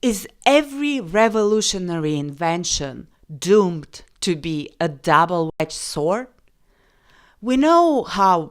Is every revolutionary invention doomed to be a double-edged sword? We know how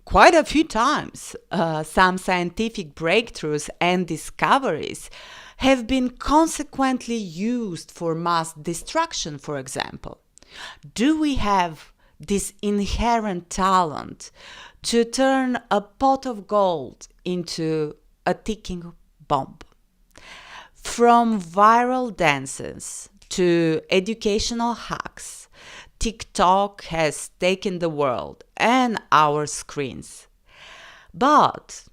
quite a few times some scientific breakthroughs and discoveries have been consequently used for mass destruction, for example. Do we have this inherent talent to turn a pot of gold into a ticking bomb? From viral dances to educational hacks, TikTok has taken the world and our screens. But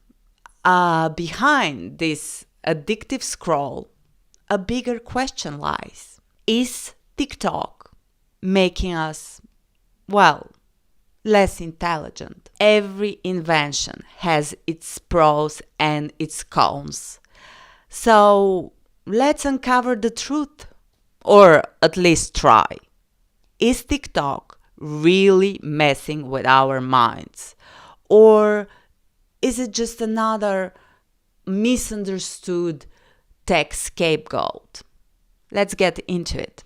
behind this addictive scroll, a bigger question lies. Is TikTok making us, well, less intelligent? Every invention has its pros and its cons. So let's uncover the truth, or at least try. Is TikTok really messing with our minds? Or is it just another misunderstood tech scapegoat? Let's get into it.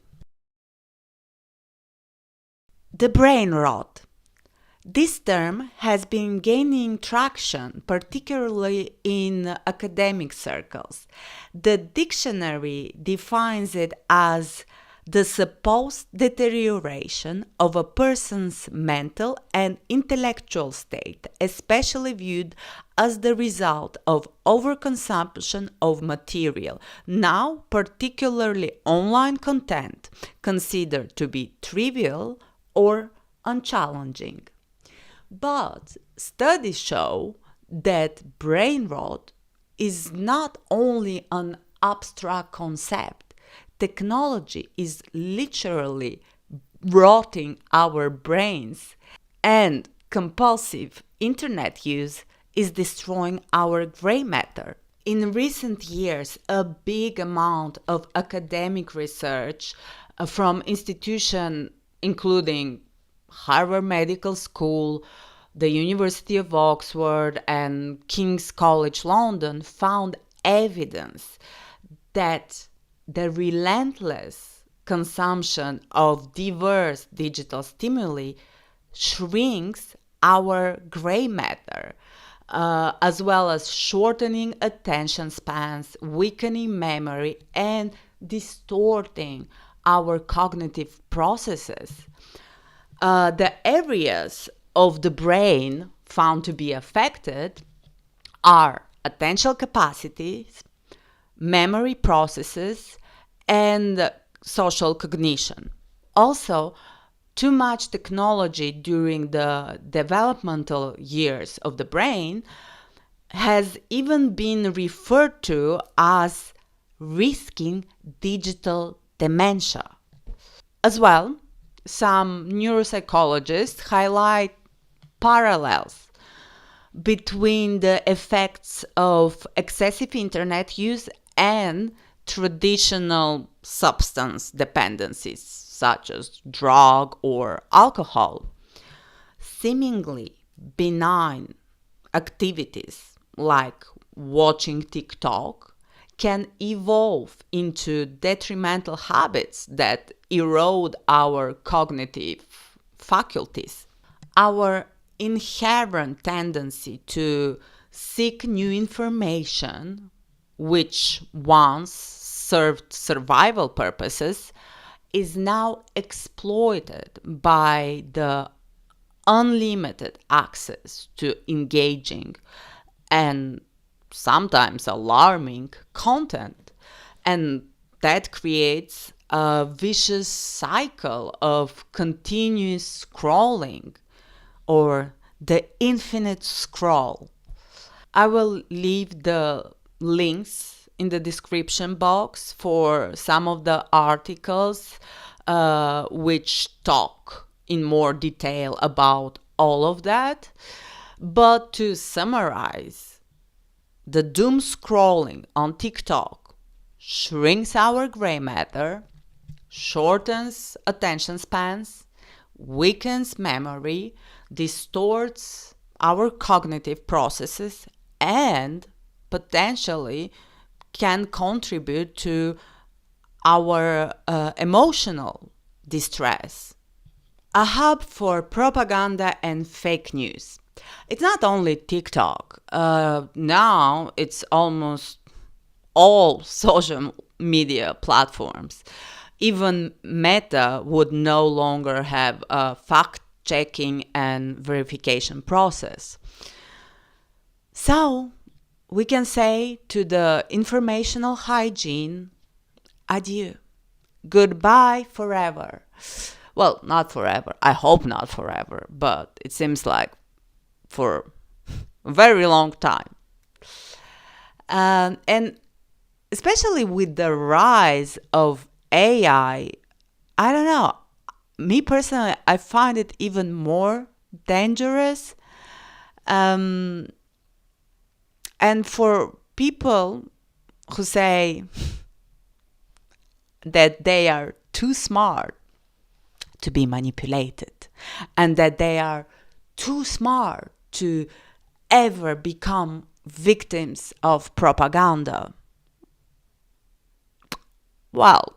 The brain rot. This term has been gaining traction, particularly in academic circles. The dictionary defines it as the supposed deterioration of a person's mental and intellectual state, especially viewed as the result of overconsumption of material, now particularly online content, considered to be trivial or unchallenging. But studies show that brain rot is not only an abstract concept. Technology is literally rotting our brains, and compulsive internet use is destroying our gray matter. In recent years, a big amount of academic research from institutions including Harvard Medical School, the University of Oxford, and King's College London found evidence that the relentless consumption of diverse digital stimuli shrinks our gray matter, as well as shortening attention spans, weakening memory, and distorting our cognitive processes. The areas of the brain found to be affected are attentional capacities, memory processes, and social cognition. Also, too much technology during the developmental years of the brain has even been referred to as risking digital dementia. As well, some neuropsychologists highlight parallels between the effects of excessive internet use and traditional substance dependencies, such as drug or alcohol. Seemingly benign activities like watching TikTok can evolve into detrimental habits that erode our cognitive faculties. Our inherent tendency to seek new information, which once served survival purposes, is now exploited by the unlimited access to engaging and sometimes alarming content. And that creates a vicious cycle of continuous scrolling, or the infinite scroll. I will leave the links in the description box for some of the articles which talk in more detail about all of that. But to summarize, the doom scrolling on TikTok shrinks our gray matter, shortens attention spans, weakens memory, distorts our cognitive processes, and potentially can contribute to our emotional distress. A hub for propaganda and fake news. It's not only TikTok. Now it's almost all social media platforms. Even Meta would no longer have a fact-checking and verification process. So we can say to the informational hygiene, adieu. Goodbye forever. Well, not forever. I hope not forever, but it seems like for a very long time. And especially with the rise of AI, I don't know. Me personally, I find it even more dangerous. And for people who say that they are too smart to be manipulated and that they are too smart to ever become victims of propaganda. Well,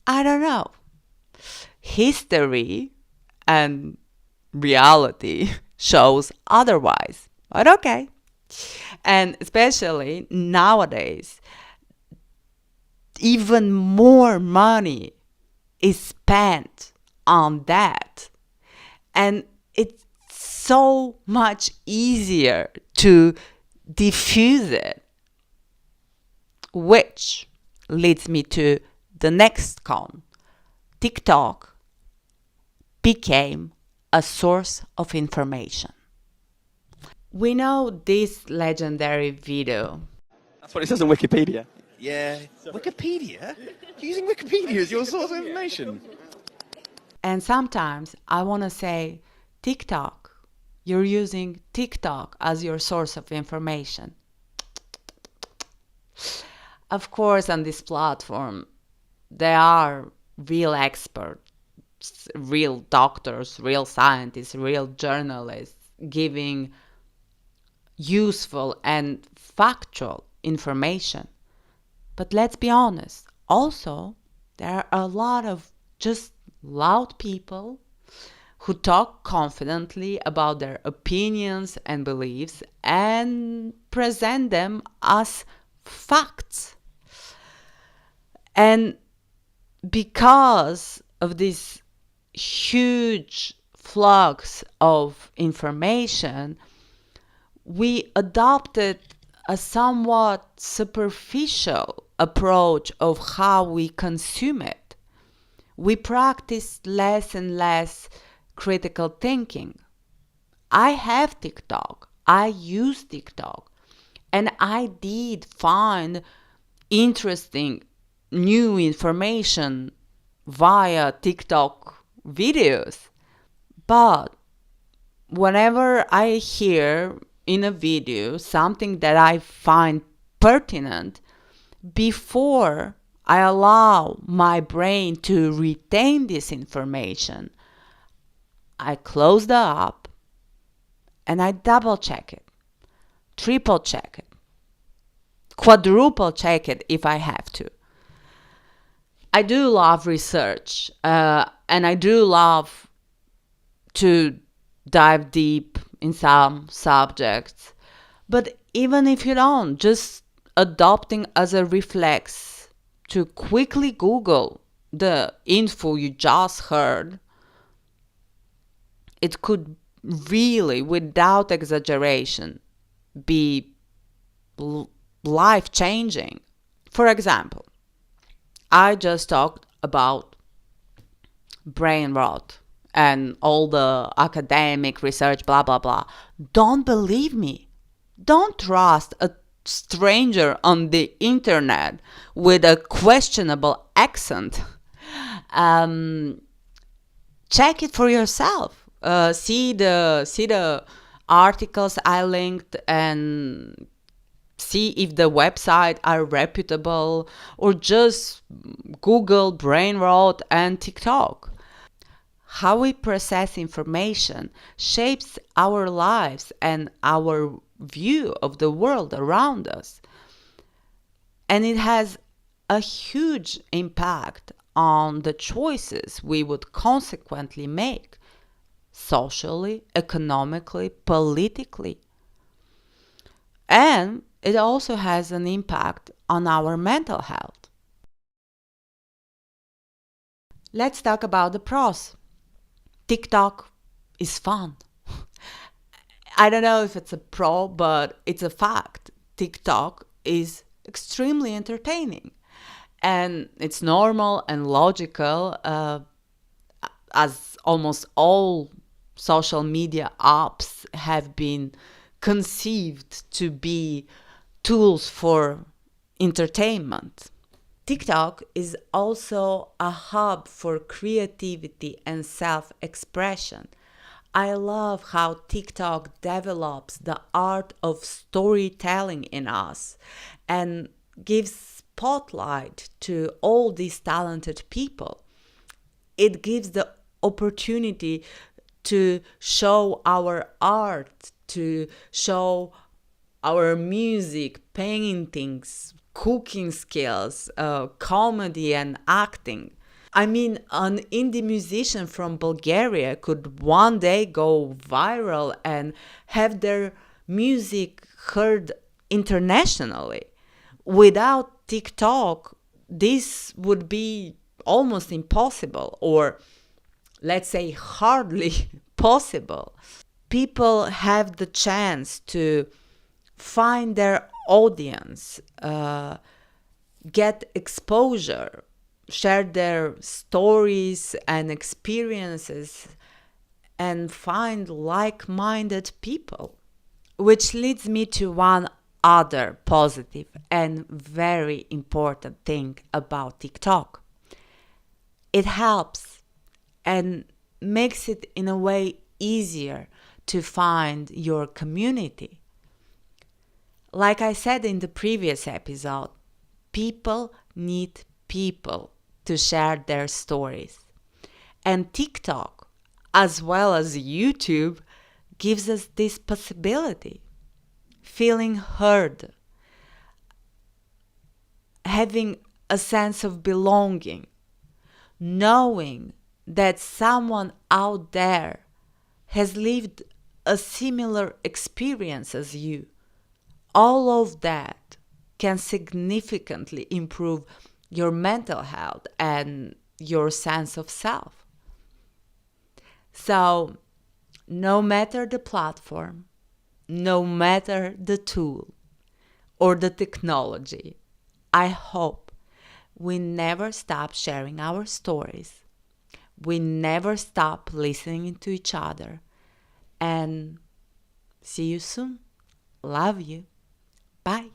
I don't know. History and reality shows otherwise, but okay. And especially nowadays, even more money is spent on that. And it's so much easier to diffuse it. Which leads me to the next con. TikTok became a source of information. We know this legendary video. That's what it says on Wikipedia. Yeah. Wikipedia? You're using Wikipedia as your source of information? And sometimes I want to say, TikTok, you're using TikTok as your source of information. Of course, on this platform, there are real experts, real doctors, real scientists, real journalists giving useful and factual information. But let's be honest, also, there are a lot of just loud people who talk confidently about their opinions and beliefs and present them as facts. And because of this huge flux of information, we adopted a somewhat superficial approach of how we consume it. We practiced less and less critical thinking. I have TikTok. I use TikTok. And I did find interesting new information via TikTok videos. But whenever I hear in a video something that I find pertinent, before I allow my brain to retain this information, I close the app and I double check it, triple check it, quadruple check it if I have to. I do love research, and I do love to dive deep in some subjects. But even if you don't, just adopting as a reflex to quickly Google the info you just heard, it could really, without exaggeration, be life-changing. For example, I just talked about brain rot and all the academic research, blah, blah, blah. Don't believe me. Don't trust a stranger on the internet with a questionable accent. Check it for yourself. See the articles I linked and see if the websites are reputable, or just Google brain rot and TikTok. How we process information shapes our lives and our view of the world around us. And it has a huge impact on the choices we would consequently make socially, economically, politically. And it also has an impact on our mental health. Let's talk about the pros. TikTok is fun. I don't know if it's a pro, but it's a fact. TikTok is extremely entertaining. And it's normal and logical, as almost all social media apps have been conceived to be tools for entertainment. TikTok is also a hub for creativity and self-expression. I love how TikTok develops the art of storytelling in us and gives spotlight to all these talented people. It gives the opportunity to show our art, to show our music, paintings, cooking skills, comedy, and acting. I mean, an indie musician from Bulgaria could one day go viral and have their music heard internationally. Without TikTok, this would be almost impossible, or let's say hardly possible. People have the chance to find their audience, get exposure, share their stories and experiences, and find like-minded people. Which leads me to one other positive and very important thing about TikTok. It helps and makes it in a way easier to find your community. Like I said in the previous episode, people need people to share their stories. And TikTok, as well as YouTube, gives us this possibility. Feeling heard, having a sense of belonging, knowing that someone out there has lived a similar experience as you. All of that can significantly improve your mental health and your sense of self. So, no matter the platform, no matter the tool or the technology, I hope we never stop sharing our stories. We never stop listening to each other. And see you soon. Love you. Bye.